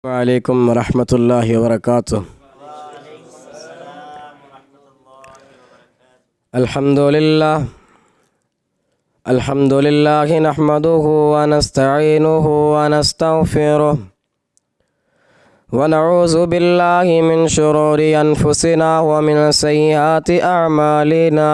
وعلیکم ورحمۃ اللہ وبرکاتہ۔ الحمد للہ نحمده ونستعینه ونستغفره ونعوذ باللہ من شرور انفسنا ومن سیئات اعمالنا،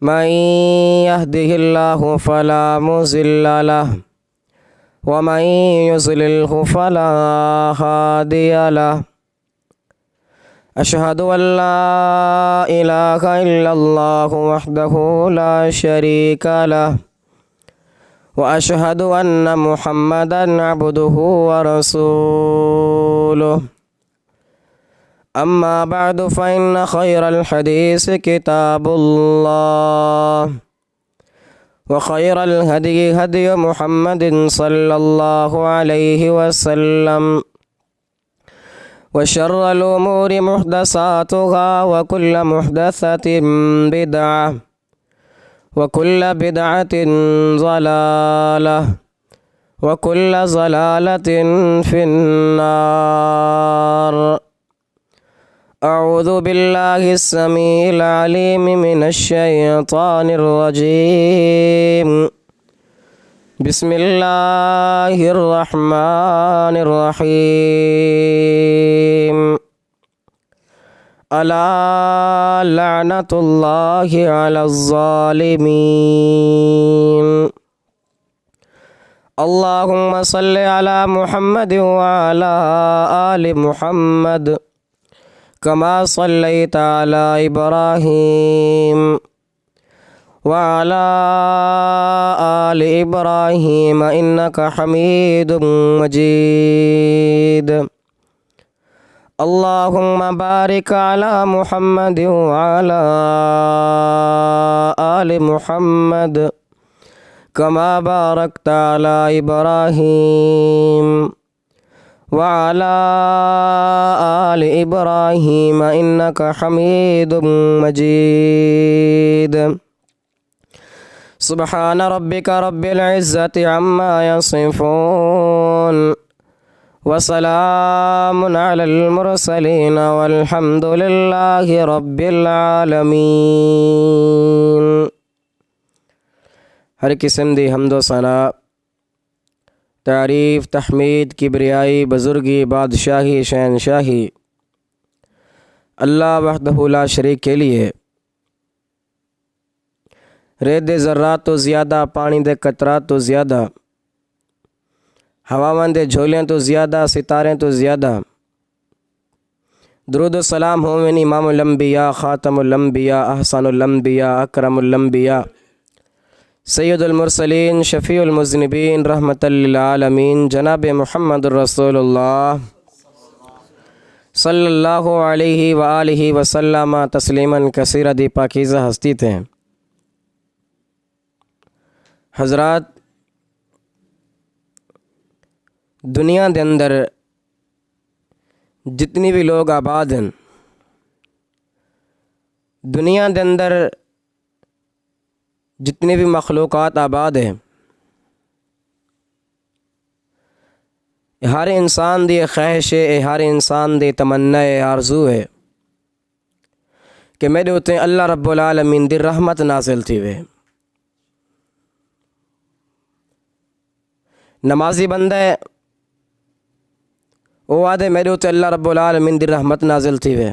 من يهده اللہ فلا مضل له ومن يضلله فلا هادي له، أشهد أن لا إله إلا الله وحده لا شريك له، وأشهد أن محمدا عبده ورسوله، أما بعد فإن خير الحديث كتاب الله، وخير الهدي هدي محمد صلى الله عليه وسلم، وشر الأمور محدثاتها وكل محدثة بدعة وكل بدعة ضلالة وكل ضلالة في النار۔ أعوذ بالله السميع العليم من الشيطان الرجيم، بسم الله الرحمن الرحيم، ألا لعنة الله على الظالمين۔ اللهم صل على محمد وعلى آل محمد كما صليت على إبراهيم وعلى آل إبراهيم إنك حميد مجيد۔ اللهم بارك على محمد وعلى آل محمد كما باركت على إبراهيم وعلى آل إبراهيم إنك حميد مجيد۔ سبحان ربك رب العزة عما يصفون وسلام على المرسلين والحمد لله رب العالمين۔ ہر قسم دی حمد و ثنا، تعریف، تحمید، کبریائی، بزرگی، بادشاہی، شہنشاہی اللہ وحدہ لا شریک کے لیے۔ ریت دے ذرات تو زیادہ، پانی دے قطرات تو زیادہ، ہواواں دے جھولیاں تو زیادہ، ستارے تو زیادہ۔ درود و سلام ہوویں امام الانبیاء، خاتم الانبیاء، احسن الانبیاء، اکرم الانبیاء، سید المرسلین، شفیع المذنبین، رحمت للعالمین، جناب محمد رسول اللہ صلی اللہ علیہ وآلہ وسلم تسلیما کثیرا دی پاکیزہ ہستی تھے۔ حضرات، دنیا دے اندر جتنی بھی لوگ آباد ہیں، دنیا دے اندر جتنی بھی مخلوقات آباد ہیں، ہر انسان دی خواہش ہے، ہر انسان دی تمنا ہے، آرزو ہے کہ میرے اتنے اللہ رب العالمین دی رحمت نازل تھی وے۔ نمازی بندہ ہے، وہ آدھے میرے اتنے اللہ رب العالمین دی رحمت نازل تھی وے۔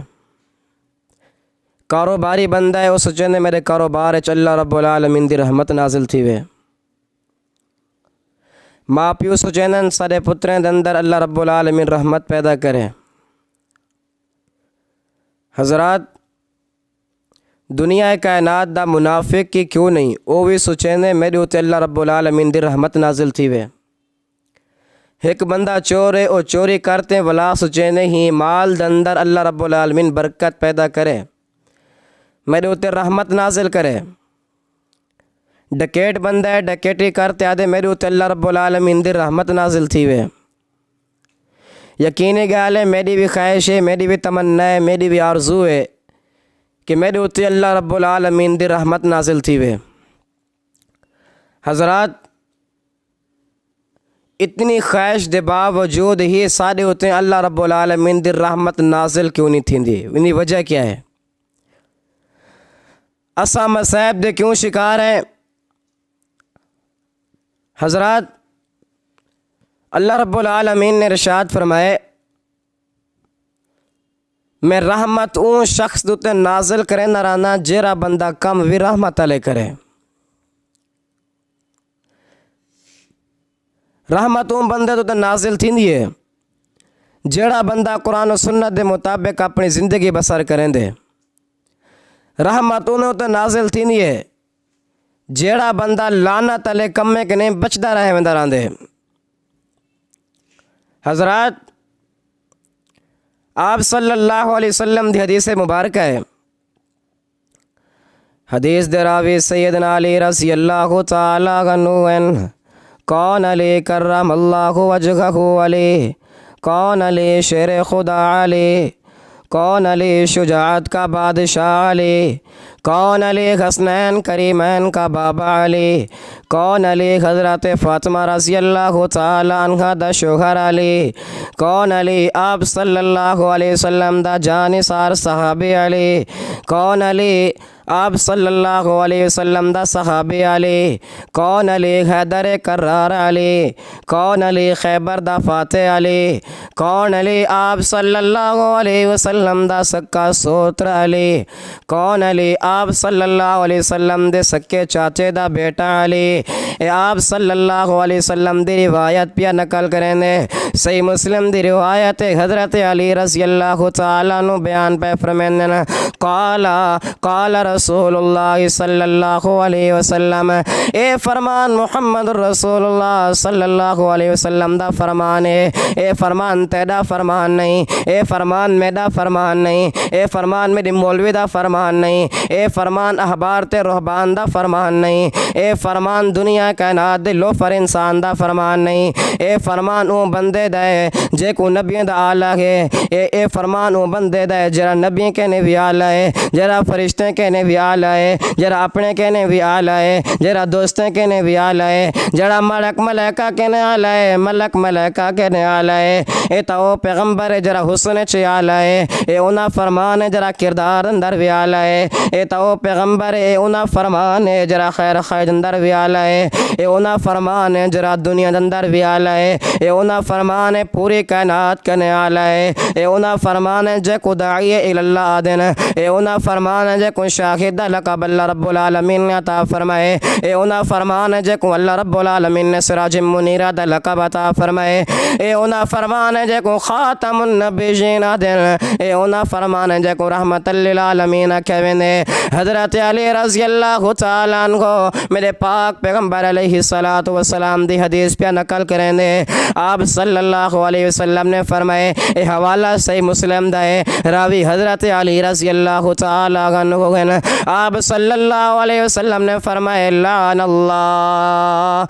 کاروباری بندہ ہے، وہ سوچے میرے کاروبار ہے اللہ رب العالمین دی رحمت نازل تھی وے۔ ماں پیو سوچے سارے پتریں دے اندر اللہ رب العالمین رحمت پیدا کرے۔ حضرات، دنیا کائنات دا منافق کی کیوں نہیں، وہ بھی سوچے میرے اتنے اللہ رب العالمین دی رحمت نازل تھی وے۔ ایک بندہ چور ہے، وہ چوری کرتے ولا سوچے ہی مال دے اندر اللہ رب العالمین برکت پیدا کرے، میرے اتنے رحمت نازل کرے۔ ڈکیٹ بندہ ہے، ڈکیٹی کرتے آدھے میرے اتنے اللہ رب العالمین دی رحمت نازل تھی وے۔ یقینی گال ہے، میری بھی خواہش ہے، میری بھی تمنا ہے، میری بھی آرزو ہے کہ میرے اتنے اللہ رب العالمین دی رحمت نازل تھی وے۔ حضرات، اتنی خواہش دے باوجود ہی ساڈے اتنے اللہ رب العالمین دی رحمت نازل کیوں نہیں تھیندی؟ انہی وجہ کیا ہے؟ اساں مصائب دے کیوں شکار ہیں؟ حضرات، اللہ رب العالمین نے ارشاد فرمائے میں رحمت اون شخص دوتے نازل کرے نہ رانا جیڑا بندہ کم بھی رحمت علیہ کرے۔ رحمت اون بندے دوتے نازل تھیندی ہے جیڑا بندہ قرآن و سنت دے مطابق اپنی زندگی بسر کریں دے۔ رحمت اون تے نازل تھیندی ہے جیڑا بندہ لعنت علیہ کمے کے نہیں بچدا رہے ویندا راندے۔ حضرات، آپ صلی اللہ علیہ وسلم دی حدیث مبارکہ ہے، حدیث دے راوی سیدنا علی رضی اللہ تعالی عنہ کون علی کرم اللہ وجہہ علی، کون علی شیر خدا علی، کون علی شجاعت کا بادشاہ علی، کون علی حسنین کریمین کا بابا علی، کون علی حضرت فاطمہ رضی اللہ تعالی عنہ دا شوہر علی، کون علی آپ صلی اللہ علیہ وسلم دا جانثار صحابی علی، کون علی آپ صلی اللہ علیہ وسلم دا صحابی علی، کون علی حیدر کرار علی، کون علی خیبر دا فاتح علی، کون علی آپ صلی اللہ علیہ وسلم دا سکا سوتر علی، کون علی آپ صلی اللہ علیہ وسلم دے سکے چاچے دا بیٹا علی۔ اے آپ صلی اللہ علیہ وسلم دی روایت پیا نقل کریں دے، صحیح مسلم دی روایت حضرت علی رضی اللہ تعالیٰ عنہ بیان پہ فرمائیں دینا قال رسول اللہ صلی اللہ علیہ وسلم، اے فرمان محمد رسول اللہ صلی اللہ علیہ وسلم دا فرمان ہے، اے فرمان تیرا فرمان نہیں، اے فرمان میرا فرمان نہیں، اے فرمان میری مولوی دا فرمان نہیں، اے فرمان احبار تے رہبان دا فرمان نہیں، اے فرمان دنیا کائنات دے لوفر انسان دا فرمان نہیں، اے فرمان او بندے دا ہے جے کو نبیوں دا آلہ ہے، اے فرمان او بندے دا ہے جرا نبیوں کہنے بھی آلہ ہے، جرا فرشتے کہنے بھی آلہ ہے، جرا اپنے کہنے بھی آلہ ہے، جرا دوستیں کہنے بھی آلہ ہے، جرا ملک ملائکہ کہنے آلہ ہے، ملک ملائکہ کہنے آلہ ہے، اے تو پیغمبر ہے جرا حسن چے آلہ ہے، اے اونا فرمان ہے جرا کردار اندر بھی آلہ ہے، اے تو پیغمبر ہے اونا فرمان ہے جرا خیر خیر اندر بھی آلہ ہے، اے اونا فرمان ہے جرا دنیا اندر بھی آلہ ہے، اے اونا فرمان ہے پوری کائنات کہنے آلہ ہے، اے اونا فرمان ہے جے کو داعی الاللہ آدن، اے اونا فرمان ہے جے کو شاہد لقب اللہ رب العالمین نے عطا فرمائے، اے اونا فرمان ہے جے کو اللہ رب العالمین نے سراج منیرہ دا لقب عطا فرمائے، اے اونا فرمان ہے جے کو خاتم النبیین آدن، اے اونا فرمان ہے جے کو رحمت للعالمین کہویندے۔ حضرت علی رضی اللہ تعالیٰ عنہ میرے پاک پیغمبر علیہ السلام دی حدیث پہ نقل کریں دے، آپ صلی اللہ علیہ وسلم نے فرمائے، اے حوالہ صحیح مسلم دا ہے، راوی حضرت علی رضی اللہ تعالیٰ عنہ ہیں، آپ صلی اللہ علیہ وسلم نے فرمائے لعن اللہ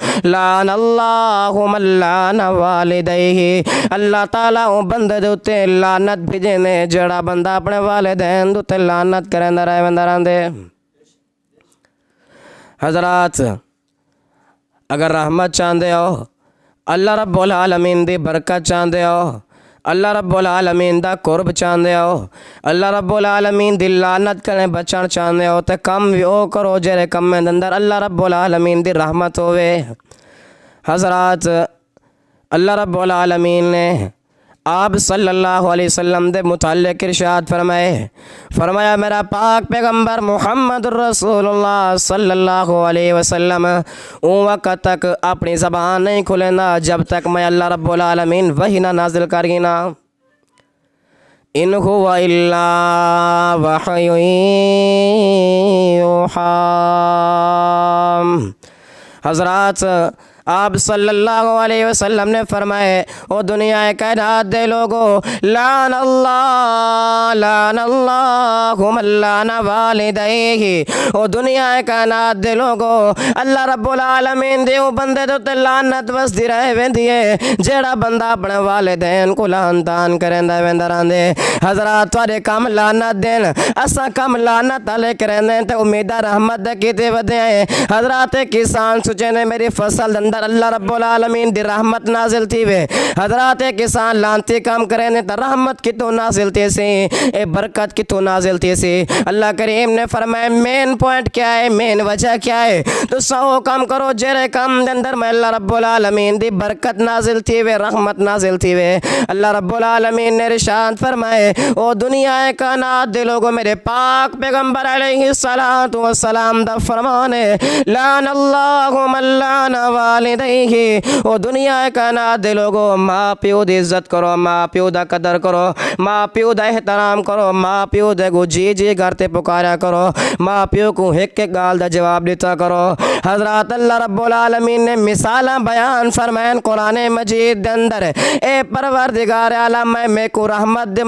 من لعن والدیہ، اللہ تعالیٰ بندے دوتے لعنت بھیجنے جڑا بندہ اپنے والدین دوتے لعنت کریں رہے بندران دے۔ حضرات، اگر رحمت چاندے ہو، اللہ رب العالمین دی برکت چاندے ہو، اللہ رب العالمین دا قرب چاندے ہو، اللہ رب العالمین دی لعنت کرنے بچان چاندے ہو، تے کم بھی او کرو جرے کم میں اندر اللہ رب العالمین دی رحمت ہوئے۔ حضرات، اللہ رب العالمین نے آپ صلی اللہ علیہ وسلم دے متعلق ارشاد فرمایا میرا پاک پیغمبر محمد رسول اللہ صلی اللہ علیہ وسلم اون وقت تک اپنی زبان نہیں کھلینا جب تک میں اللہ رب العالمین وحی نہ نازل کرگی نا۔ ان هو الا وحی یوحی۔ حضرات، آپ صلی اللہ علیہ وسلم نے فرمائے او دنیا کائنات دے لوگو لعن اللہ من لعن والدیہ، او دنیا کائنات دے لوگو اللہ رب العالمین دے او بندے دے لعنت بس دی رہے ویندی ہے جیڑا بندہ اپنے والدین کو لعنتان کریندا ویندا رہندے۔ حضرات، تواڈے کم لعنت دین، اساں کم لعنت والے کریندے تے امیدہ رحمت دے کیتے ودے ہیں۔ حضرات، کسان سوچے نے میری فصل اندر اللہ رب العالمین دی رحمت نازل تھی وے حضرات کسان لانتی کام کریں نے تا رحمت کی تو نازل تھی سی اے برکت کی تو نازل تھی سی اللہ کریم نے فرمایا مین پوائنٹ کیا ہے مین وجہ کیا ہے تو سو کام کرو جرے کام دے اندر میں اللہ رب العالمین دی برکت نازل تھی وے رحمت نازل تھی وے اللہ رب العالمین نے ارشاد فرمائے او دنیا کائنات دے لوگوں میرے پاک پیغمبر علیہ السلام دا فرمان ہے لعن اللہ من لعن والدیہ او دنیا کائنات دے لوگوں ماں پیو دی عزت کرو ماں پیو دا قدر کرو ماں پیو دا احترام کرو ماں پیو دے کو جی جی کرتے پکارا کرو ماں پیو کو ایک گال دا جواب دیتا کرو حضرات اللہ رب العالمین نے مثالاں بیان فرمائن قرآن مجید دے اندر اے پروردگار عالم میں کو رحمت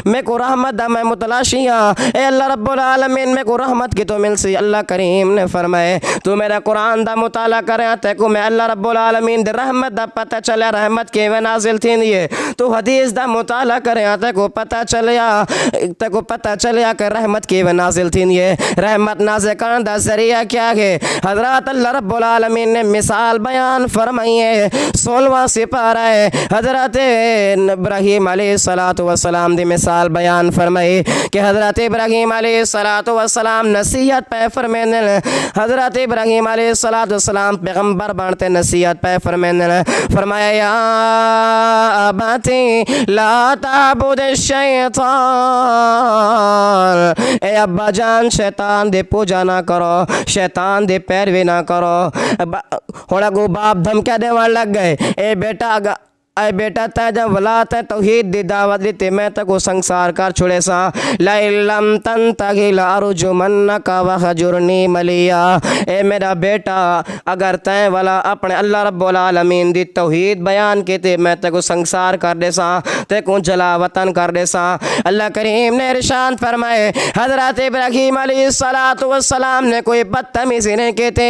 میں کو رحمت دا میں متلاشیاں اے اللہ رب العالمین میں کو رحمت کی تو مل سی اللہ کریم نے فرمائے تو میرا قرآن دا مطالعہ کریں تے کو میں اللہ رب العالمین دے رحمت دا پتہ چلے رحمت کی وہ نازل تھی نہیں تو حدیث دا مطالعہ کریں تے کو پتہ چلیا کہ رحمت کی وہ نازل تھی نہیں رحمت نازل کرنے دا ذریعہ کیا ہے حضرات اللہ رب العالمین نے مثال بیان فرمائی ہے 16واں سپارہ ہے حضرت ابراہیم علیہ السلام دی مثال بیان فرمائی کہ حضرت ابراہیم علیہ السلام نصیحت پہ فرمائنے حضرت ابراہیم علیہ السلام پیغمبر بنتے نصیحت پہ فرمائنے فرمایا یا اباتی لا تعبد الشیطان اے ابا جان شیطان دے پوجا نہ کرو شیطان دے پیروی نہ کرو ہونا کو باپ دھمکیاں دیوان لگ گئے اے بیٹا تے جب ولات توحید دی دعوت دیتے میں تے کو سنسار کر چھوڑے سا لَإِن لَّمْ تَنْتَهِ لَأَرْجُمَنَّكَ وَهْجُرْنِي مَلِيًّا اے میرا بیٹا اگر تے والا اپنے اللہ رب العالمین دی توحید بیان کیتے میں تے کو سنسار کر دے سا تے کو جلا وطن کر دے سا اللہ کریم نے ارشاد فرمائے حضرت ابراہیم علیہ السلام نے کوئی بدتمیزی نہیں کیتے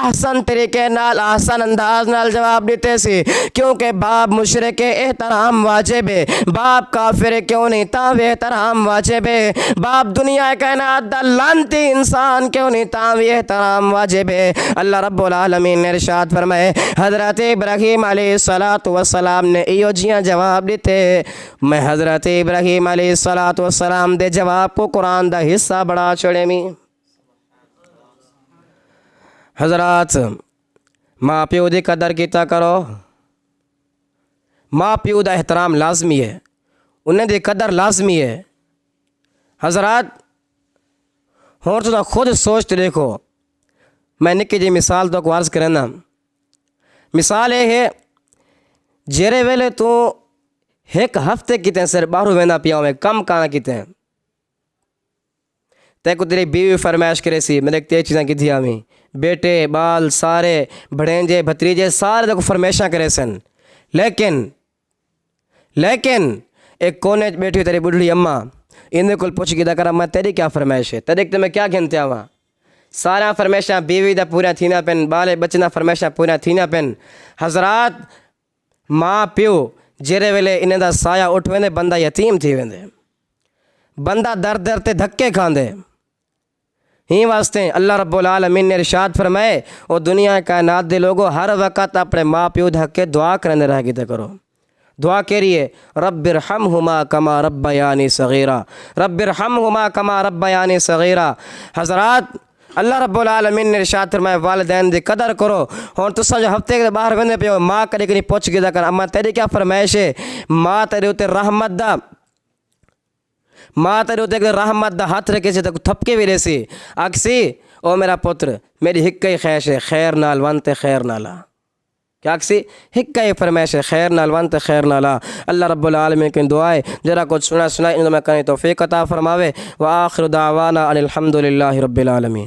احسن طریقے نال احسن انداز نال جواب دیتے سی کیونکہ باپ مشرک احترام واجب ہے باپ کافر کیوں نہیں تاوی احترام واجب ہے باپ دنیا کائنات دا لانتی انسان کیوں نہیں تاوی احترام واجب ہے اللہ رب العالمین نے ارشاد فرمائے حضرت ابراہیم علیہ السلام نے ایو جیاں جواب دیتے میں حضرت ابراہیم علیہ السلام دے جواب کو قرآن دا حصہ بڑا چھوڑے میں حضرات ماں پیو دی قدر کیتا کرو ماں پیو دا احترام لازمی ہے انہیں دی قدر لازمی ہے حضرات ہوں تو خود سوچتے دیکھو میں نکی جی مثال تو کو عرض کرنا مثال یہ ہے جیرے ویلے تو ایک ہفتے کیتے ہیں سر باہروں وینا پیا ہوئے کم کانا کیتے ہیں تے کو تیری بیوی فرمائش کرے سی میں دیکھ تیز چیزاں کی دیا ہمیں بیٹے بال سارے بھڑینجے بھتریجے سارے دیکھو فرمائشاں کرے سن لیکن ایک کونے بیٹھی تیری بڑھڑی اماں انہیں کل پوچھ گی دا کر اماں تیری کیا فرمائش ہے تیرے میں کیا گھنتے آواں سارا فرمائشاں بیوی دا پورا تھینا پن بالے بچنا فرمائشاں پورا تھینا پن حضرات ماں پیو جیرے ویلے انہیں دا سایہ اٹھ ویندے بندہ یتیم تھی ویندے بندہ در در تے دھکے کھاندے ہی واسطے اللہ رب العالمین نے ارشاد فرمائے اور دنیا کائنات دے لوگوں ہر وقت اپنے ماں پیو دھکے دعا کرنے رہ گئے کرو دعا کریے رب ارحمہما کما ربیانی صغیرہ رب ارحمہما کما ربیانی صغیرہ حضرات اللہ رب العالمین نے ارشاد فرمائے والدین دی قدر کرو اور تسا جو ہفتے کے باہر ویندے پیو ماں کدی کدی پوچھ گئے کر اما تیری کیا فرمائش ہے ماں تیرے اتنے رحمت دا ہاتھ رکھے سے تک تھپکے بھی ریسی اکسی او میرا پتر میری ہکئی خیش ہے خیر نال وانتے خیر نالا کیا اکسی ہکئی فرمائش ہے خیر نال وانتے خیر نالا اللہ رب العالمین کی دعائے جرا کچھ سنا انہوں میں کریں توفیق عطا فرماوے وآخر دعوانا ان الحمدللہ رب العالمین